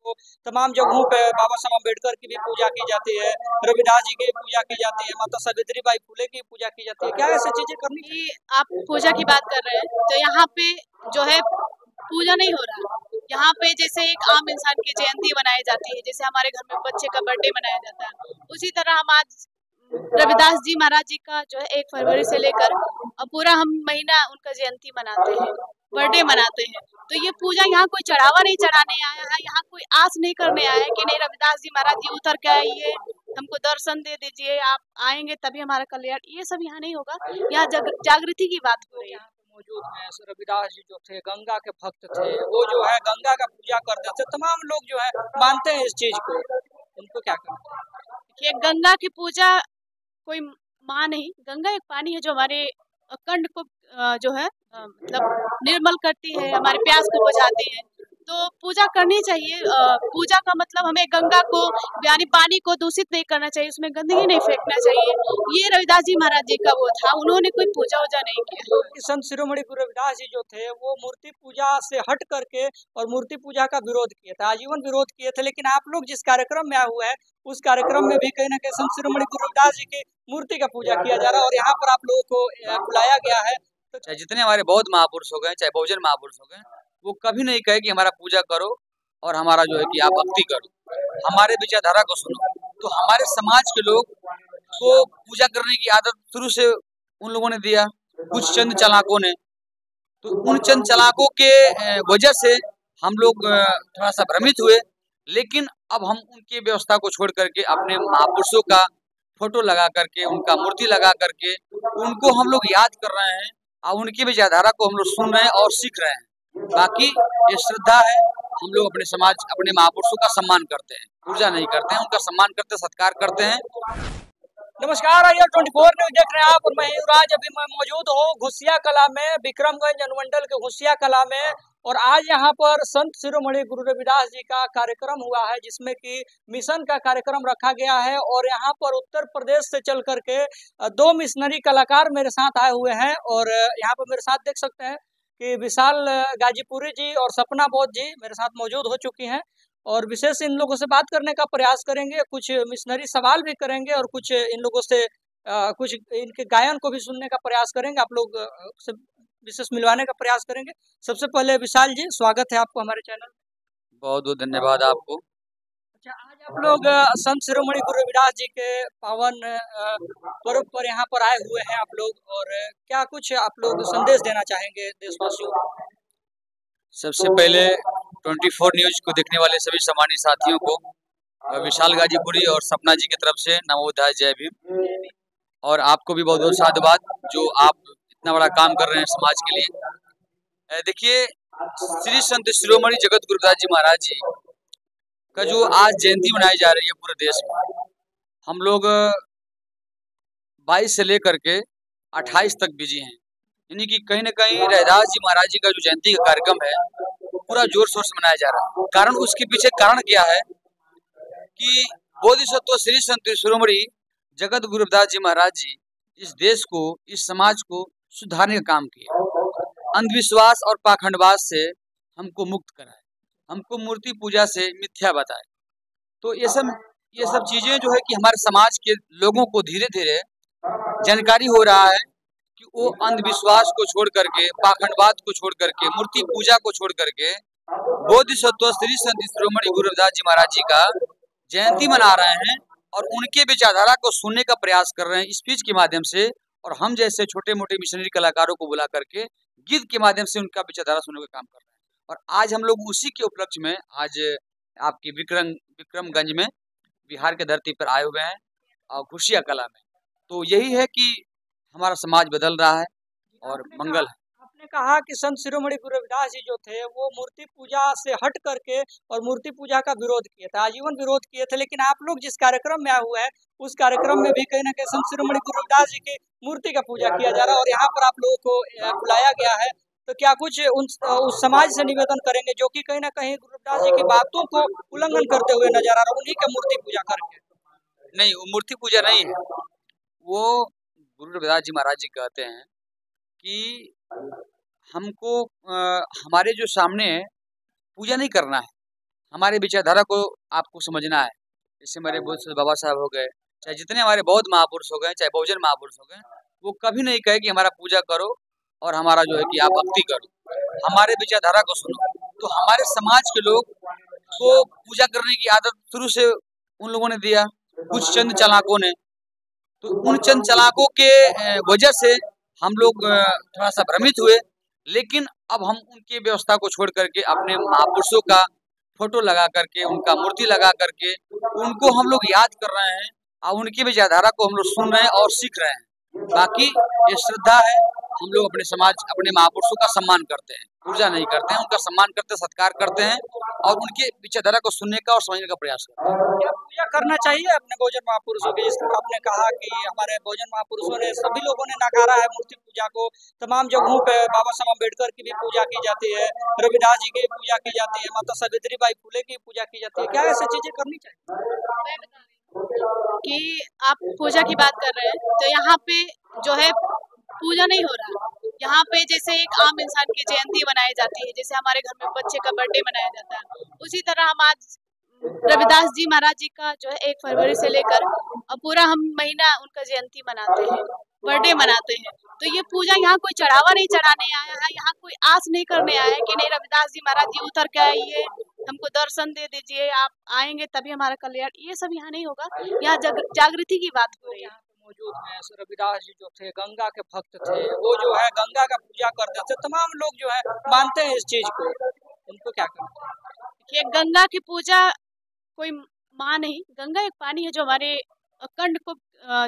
को तमाम जगहों पे बाबा साहब अम्बेडकर की भी पूजा की जाती है, रविदास जी की पूजा की जाती है, माता सावित्रीबाई फुले की पूजा की जाती है। क्या ऐसी चीजें करनी चाहिए? कि आप पूजा की बात कर रहे हैं तो यहाँ पे जो है पूजा नहीं हो रहा। यहाँ पे जैसे एक आम इंसान की जयंती मनाई जाती है, जैसे हमारे घर में बच्चे का बर्थडे मनाया जाता है, उसी तरह हम आज रविदास जी महाराज जी का जो है 1 फरवरी से लेकर पूरा हम महीना उनका जयंती मनाते हैं, बर्थडे मनाते हैं। तो ये पूजा यहाँ कोई चढ़ावा नहीं चढ़ाने आया है, यहाँ कोई आस नहीं करने आया है कि नहीं रविदास जी महाराज जी उतर के आइए, हमको दर्शन दे दीजिए, आप आएंगे तभी हमारा कल्याण। ये सब यहाँ नहीं होगा, यहाँ जागृति की बात हो रही है। मौजूद हैं रविदास जी जो थे गंगा के भक्त थे, वो जो है गंगा का पूजा करते थे, तमाम लोग जो है मानते हैं इस चीज को, उनको क्या करना है? देखिए गंगा की पूजा कोई माँ नहीं, गंगा एक पानी है जो हमारे कंठ को जो है मतलब निर्मल करती है, हमारे प्यास को बुझाती है। तो पूजा करनी चाहिए। पूजा का मतलब हमें गंगा को यानी पानी को दूषित नहीं करना चाहिए, उसमें गंदगी नहीं फेंकना चाहिए। ये रविदास जी महाराज जी का वो था, उन्होंने कोई पूजा वूजा नहीं किया। संत शिरोमणि गुरु रविदास जी जो थे वो मूर्ति पूजा से हट करके और मूर्ति पूजा का विरोध किए थे, आजीवन विरोध किए थे। लेकिन आप लोग जिस कार्यक्रम में आए हुए हैं उस कार्यक्रम में भी कहीं ना कहीं संत शिरोमणि गुरु रविदास जी की मूर्ति का पूजा किया जा रहा है और यहाँ पर आप लोगों को बुलाया गया है। तो चाहे जितने हमारे बौद्ध महापुरुष हो गए, चाहे बहुजन महापुरुष हो गए, वो कभी नहीं कहे कि हमारा पूजा करो और हमारा जो है कि आप भक्ति करो, हमारे विचारधारा को सुनो। तो हमारे समाज के लोग को पूजा करने की आदत शुरू से उन लोगों ने दिया, कुछ चंद चालाकों ने। तो उन चंद चालाकों के वजह से हम लोग थोड़ा सा भ्रमित हुए। लेकिन अब हम उनकी व्यवस्था को छोड़ करके अपने महापुरुषों का फोटो लगा करके, उनका मूर्ति लगा करके उनको हम लोग याद कर रहे हैं और उनकी विचारधारा को हम लोग सुन रहे हैं और सीख रहे हैं। बाकी ये श्रद्धा है, हम लोग अपने समाज, अपने महापुरुषों का सम्मान करते हैं, पूजा नहीं करते हैं, उनका सम्मान करते हैं, सत्कार करते हैं। नमस्कार, IR24 न्यूज देख रहे हैं आप और मैं युवराज। अभी मैं मौजूद हूँ घुसिया कला में, विक्रमगंज अनुमंडल के घुसिया कला में, और आज यहाँ पर संत शिरोमणि गुरु रविदास जी का कार्यक्रम हुआ है जिसमें कि मिशन का कार्यक्रम रखा गया है। और यहाँ पर उत्तर प्रदेश से चल करके 2 मिशनरी कलाकार मेरे साथ आए हुए हैं और यहाँ पर मेरे साथ देख सकते हैं कि विशाल गाजीपुरी जी और सपना बौद्ध जी मेरे साथ मौजूद हो चुकी हैं और विशेष इन लोगों से बात करने का प्रयास करेंगे, कुछ मिशनरी सवाल भी करेंगे और कुछ इन लोगों से कुछ इनके गायन को भी सुनने का प्रयास करेंगे, आप लोग से विशेष मिलवाने का प्रयास करेंगे। सबसे पहले विशाल जी, स्वागत है आपको हमारे चैनल। बहुत बहुत धन्यवाद आपको। अच्छा, आज आप लोग संत शिरोमणि गुरु रविदास जी के पावन पर्व पर यहाँ पर आए हुए हैं आप लोग, और क्या कुछ आप लोग संदेश देना चाहेंगे देशवासियों को? सबसे पहले 24 न्यूज को देखने वाले सभी सम्मानित साथियों को विशाल गाजीपुरी और सपना जी की तरफ से नमोदय, जय भीम। और आपको भी बहुत बहुत साधुवाद जो आप इतना बड़ा काम कर रहे हैं समाज के लिए। देखिए, श्री संत शिरोमणि जगत गुरु रविदास जी महाराज जी का जो आज जयंती मनाई जा रही है पूरे देश में, हम लोग 22 से लेकर के 28 तक बिजी हैं। यानी कि कहीं ना कहीं रविदास जी महाराज जी का जो जयंती का कार्यक्रम है पूरा जोर शोर से मनाया जा रहा है। कारण उसके पीछे कारण क्या है कि बोधिसत्व श्री संत शिरोमणि जगत गुरु रविदास जी महाराज जी इस देश को, इस समाज को सुधारने का काम किया, अंधविश्वास और पाखंडवाद से हमको मुक्त कराए, हमको मूर्ति पूजा से मिथ्या बताए। तो ये सब चीजें जो है कि हमारे समाज के लोगों को धीरे धीरे जानकारी हो रहा है कि वो अंधविश्वास को छोड़ करके, पाखंडवाद को छोड़ करके, मूर्ति पूजा को छोड़ करके बोधिसत्व श्री संत शिरोमणि गुरु रविदास जी महाराज जी का जयंती मना रहे हैं और उनके विचारधारा को सुनने का प्रयास कर रहे हैं स्पीच के माध्यम से। और हम जैसे छोटे मोटे मिशनरी कलाकारों को बुला करके गीत के माध्यम से उनका विचारधारा सुनने का काम कर रहे हैं। और आज हम लोग उसी के उपलक्ष्य में आज आपकी विक्रमगंज में, बिहार के धरती पर आए हुए हैं और घुसिया कला में। तो यही है कि हमारा समाज बदल रहा है और मंगल है। आपने कहा कि संत शिरोमणि गुरु रविदास जी जो थे वो मूर्ति पूजा से हट करके और मूर्ति पूजा का विरोध किए थे, आजीवन विरोध किए थे। लेकिन आप लोग जिस कार्यक्रम में आए हुए हैं उस कार्यक्रम में भी कहीं ना कहीं संत शिरोमणि गुरु रविदास जी की मूर्ति का पूजा किया जा रहा है और यहाँ पर आप लोगों को बुलाया गया है। तो क्या कुछ उस समाज से निवेदन करेंगे जो कि कहीं ना कहीं गुरु रविदास जी की बातों को उल्लंघन करते हुए नजर आ रहा है, उन्हीं का मूर्ति पूजा करके? नहीं, वो मूर्ति पूजा नहीं है। वो गुरु रविदास जी महाराज जी कहते हैं कि हमको हमारे जो सामने है पूजा नहीं करना है, हमारे विचारधारा को आपको समझना है। जैसे हमारे बुद्ध बाबा साहब हो गए, चाहे जितने हमारे बौद्ध महापुरुष हो गए, चाहे बहुजन महापुरुष हो गए, वो कभी नहीं कहे कि हमारा पूजा करो और हमारा जो है कि आप भक्ति करो। हमारे विचारधारा को सुनो। तो हमारे समाज के लोग को पूजा करने की आदत शुरू से उन लोगों ने दिया, कुछ चंद चालाकों ने। तो उन चंद चालाकों के वजह से हम लोग थोड़ा सा भ्रमित हुए, लेकिन अब हम उनकी व्यवस्था को छोड़ करके अपने महापुरुषों का फोटो लगा करके, उनका मूर्ति लगा करके उनको हम लोग याद कर रहे हैं और उनकी विचारधारा को हम लोग सुन रहे हैं और सीख रहे हैं। बाकी ये श्रद्धा है, हम लोग अपने समाज, अपने महापुरुषों का सम्मान करते हैं, पूजा नहीं करते हैं, उनका सम्मान करते हैं, सत्कार करते हैं और उनके विचारधारा को सुनने का और समझने का प्रयास करते हैं। क्या पूजा करना चाहिए अपने बहुजन महापुरुषों की? जिसको आपने कहा कि हमारे बहुजन महापुरुषों ने, सभी लोगों ने नकारा है मूर्ति पूजा को। तमाम जगहों पे बाबा साहब अम्बेडकर की भी पूजा की जाती है, रविदास जी की पूजा की जाती है, माता सावित्रीबाई फुले की पूजा की जाती है। क्या ऐसी चीजें करनी चाहिए? कि आप पूजा की बात कर रहे हैं, तो यहाँ पे जो है पूजा नहीं हो रहा। यहाँ पे जैसे एक आम इंसान की जयंती मनाई जाती है, जैसे हमारे घर में बच्चे का बर्थडे मनाया जाता है, उसी तरह हम आज रविदास जी महाराज जी का जो है 1 फरवरी से लेकर अब पूरा हम महीना उनका जयंती मनाते हैं, बर्थडे मनाते हैं। तो ये पूजा यहाँ कोई चढ़ावा नहीं चढ़ाने आया है, यहाँ कोई आस नहीं करने आया है कि नहीं रविदास जी महाराज जी उतर के आइए, हमको दर्शन दे दीजिए, आप आएंगे तभी हमारा कल्याण। ये सब यहाँ नहीं होगा, यहाँ जागृति की बात हो रही है। मौजूद हैं रविदास जी जो थे, गंगा के भक्त थे, वो जो है गंगा का पूजा करते थे। तमाम लोग जो है मानते हैं इस चीज को, उनको क्या करना है? देखिए, गंगा की पूजा कोई माँ नहीं, गंगा एक पानी है जो हमारे कंठ को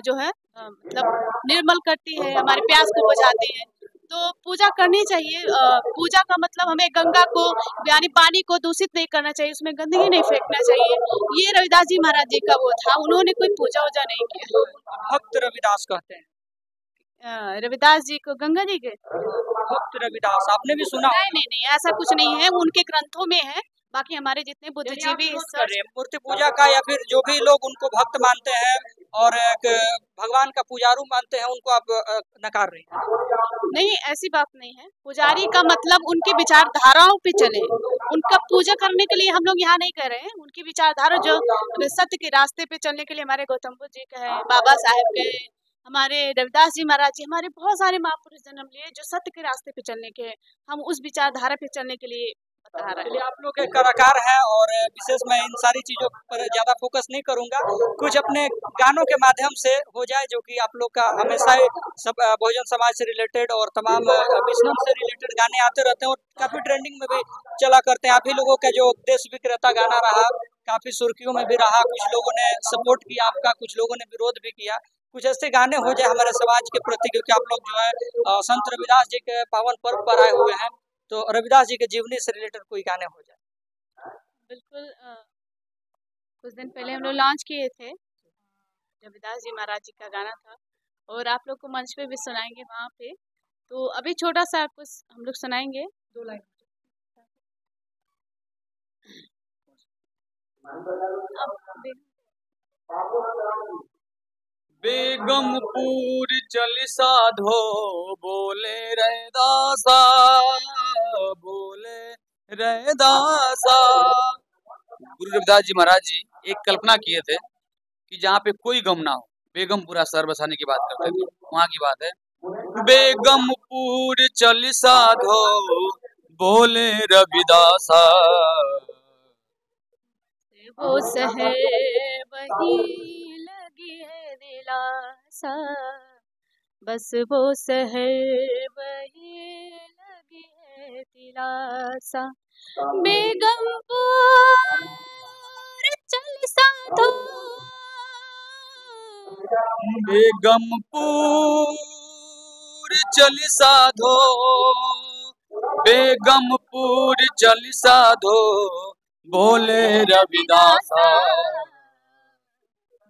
जो है मतलब निर्मल करती है, हमारे प्यास को बुझाती है। तो पूजा करनी चाहिए। पूजा का मतलब हमें गंगा को यानी पानी को दूषित नहीं करना चाहिए, उसमें गंदगी नहीं फेंकना चाहिए। ये रविदास जी महाराज जी का वो था, उन्होंने कोई पूजा वूजा नहीं किया। भक्त रविदास कहते हैं। रविदास जी को गंगा जी के भक्त रविदास आपने भी सुना? नहीं, ऐसा कुछ नहीं है, उनके ग्रंथों में है। बाकी हमारे जितने बुद्धिजीवी मूर्ति पूजा का या फिर जो भी लोग उनको भक्त मानते हैं और एक भगवान का पुजारू मानते हैं, उनको आप नकार रही हैं? नहीं, ऐसी बात नहीं है। पुजारी का मतलब उनकी विचारधाराओं पे चले, उनका पूजा करने के लिए हम लोग यहाँ नहीं कर रहे हैं। उनकी विचारधारा जो सत्य के रास्ते पे चलने के लिए हमारे गौतम बुद्ध जी का है, बाबा साहेब के, हमारे रविदास जी महाराज जी, हमारे बहुत सारे महापुरुष जन्म लिए जो सत्य के रास्ते पे चलने के, हम उस विचारधारा पे चलने के लिए बता रहे हैं। आप लोग एक कलाकार हैं और विशेष मैं इन सारी चीजों पर ज्यादा फोकस नहीं करूंगा, कुछ अपने गानों के माध्यम से हो जाए, जो कि आप लोग का हमेशा ही सब बहुजन समाज से रिलेटेड और तमाम मिशनों से रिलेटेड गाने आते रहते हैं और काफी ट्रेंडिंग में भी चला करते हैं। आप ही लोगों का जो देश विक्रेता गाना रहा, काफी सुर्खियों में भी रहा, कुछ लोगों ने सपोर्ट किया आपका, कुछ लोगों ने विरोध भी किया। कुछ ऐसे गाने हो जाए हमारे समाज के प्रति, क्योंकि आप लोग जो है संत रविदास जी के पावन पर्व पर आए हुए हैं, तो रविदास जी के जीवनी से रिलेटेड कोई गाने हो जाए। बिल्कुल। कुछ दिन पहले हम लोग लॉन्च किए थे, रविदास जी महाराज जी का गाना था और आप लोग को मंच पे भी सुनाएंगे वहाँ पे। तो अभी छोटा सा कुछ हम लोग सुनाएंगे, 2 लाइन। बेगमपुर चल साधो बोले रैदासा, बोले रैदासा। गुरु रविदास जी महाराज जी एक कल्पना किए थे कि जहाँ पे कोई गम ना हो, बेगमपुरा शहर बसाने की बात करते थे, वहाँ की बात है। बेगमपुर चल साधो बोले रविदासा, वो शहर वही लगी है दिलासा, बस वो शहर वही लगी है दिलासा। बेगमपुर चल साधो, बेगमपुर चल साधो, बेगमपुर चल साधो बोले रविदासा,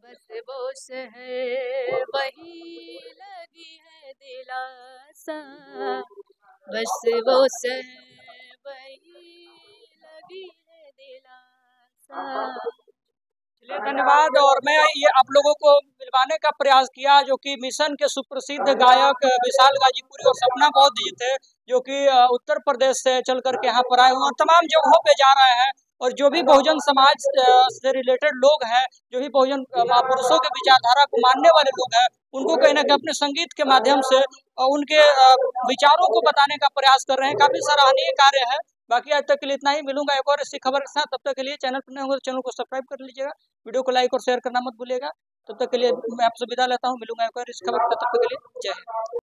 बस वो शहर वही लगी है दिलासा, बस वो शहर वही लगी है दिलासा। चलिए, धन्यवाद। और मैं ये आप लोगों को मिलवाने का प्रयास किया, जो कि मिशन के सुप्रसिद्ध गायक विशाल गाजीपुरी और सपना बौद्ध जी थे, जो कि उत्तर प्रदेश से चल करके यहाँ पर आए हुए और तमाम जगहों पे जा रहे हैं और जो भी बहुजन समाज से रिलेटेड लोग हैं, जो भी बहुजन महापुरुषों के विचारधारा को मानने वाले लोग हैं, उनको कहीं ना कहीं अपने संगीत के माध्यम से उनके विचारों को बताने का प्रयास कर रहे हैं। काफी सराहनीय कार्य है। बाकी आज तक के लिए इतना ही। मिलूंगा एक और इसी खबर के साथ। तब तक के लिए चैनल पर नए होंगे तो चैनल को सब्सक्राइब कर लीजिएगा, वीडियो को लाइक और शेयर करना मत भूलिएगा। तब तक के लिए मैं आपसे विदा लेता हूँ। मिलूंगा एक और इस खबर के। तब तक के लिए जय हिंद।